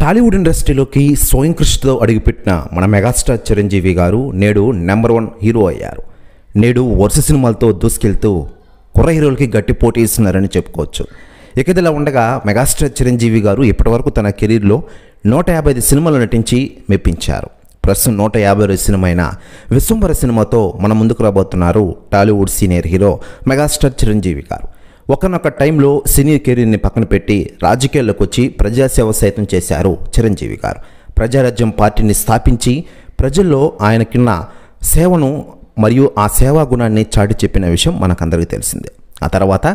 టాలీవుడ్ ఇండస్ట్రీలోకి స్వయం కృషితో అడుగుపెట్టిన మన మెగాస్టార్ చిరంజీవి గారు నేడు నెంబర్ 1 హీరో అయ్యారు. నేడు వరుస సినిమాలతో దూసుకెళ్తూ కుర్ర హీరోలకి గట్టి పోటీ ఇస్తున్నారని చెప్పుకోవచ్చు. ఇక ఇదిలా ఉండగా మెగాస్టార్ చిరంజీవి గారు ఇప్పటివరకు తన కెరీర్లో 155 సినిమాలు నటించి మెప్పించారు. ప్రస్తుతం 150 సినిమా అయిన విశ్వంబర సినిమాతో మన ముందుకు రాబోతున్నారు Tollywood senior hero megastar Chiranjeevi గారు. ఒకనొక టైంలో సీనియర్ కెరీర్ని పక్కన పెట్టి రాజకీయాల్లోకి వచ్చి ప్రజాసేవ సైతం చేశారు చిరంజీవి గారు. ప్రజారాజ్యం పార్టీని స్థాపించి ప్రజల్లో ఆయనకున్న సేవను మరియు ఆ సేవా గుణాన్ని చాటి చెప్పిన విషయం మనకందరికీ తెలిసిందే. ఆ తర్వాత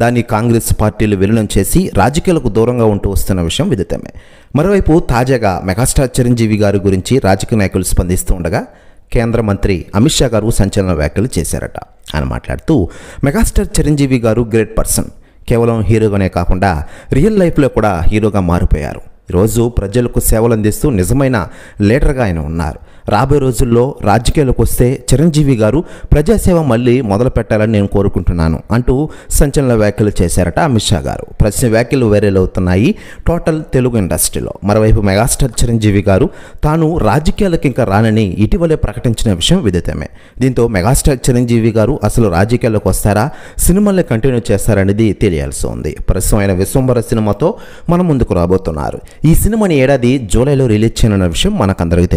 దాన్ని కాంగ్రెస్ పార్టీలు విలీనం చేసి రాజకీయాలకు దూరంగా ఉంటూ వస్తున్న విషయం విదితమే. మరోవైపు తాజాగా మెగాస్టార్ చిరంజీవి గారి గురించి రాజకీయ నాయకులు స్పందిస్తూ ఉండగా కేంద్ర మంత్రి అమిత్ షా గారు సంచలన వ్యాఖ్యలు చేశారట. ఆయన మాట్లాడుతూ మెగాస్టార్ చిరంజీవి గారు గ్రేట్ పర్సన్, కేవలం హీరోగానే కాకుండా రియల్ లైఫ్లో కూడా హీరోగా మారిపోయారు. ఈరోజు ప్రజలకు సేవలు అందిస్తూ నిజమైన లీడర్గా ఆయన ఉన్నారు. రాబోయే రోజుల్లో రాజకీయాలకు వస్తే చిరంజీవి గారు ప్రజాసేవ మళ్ళీ మొదలు పెట్టాలని నేను కోరుకుంటున్నాను అంటూ సంచలన వ్యాఖ్యలు చేశారట అమిత్ షా గారు. ప్రశ్న వ్యాఖ్యలు వైరల్ అవుతున్నాయి టోటల్ తెలుగు ఇండస్ట్రీలో. మరోవైపు మెగాస్టార్ చిరంజీవి గారు తాను రాజకీయాలకు ఇంకా రానని ఇటీవలే ప్రకటించిన విషయం విదితమే. దీంతో మెగాస్టార్ చిరంజీవి గారు అసలు రాజకీయాల్లోకి వస్తారా, సినిమాల్ని కంటిన్యూ చేస్తారనేది తెలియాల్సి ఉంది. ప్రస్తుతం ఆయన విశ్వంబర సినిమాతో మన ముందుకు రాబోతున్నారు. ఈ సినిమాని ఏడాది జూలైలో రిలీజ్ చేయనున్న విషయం మనకందరికీ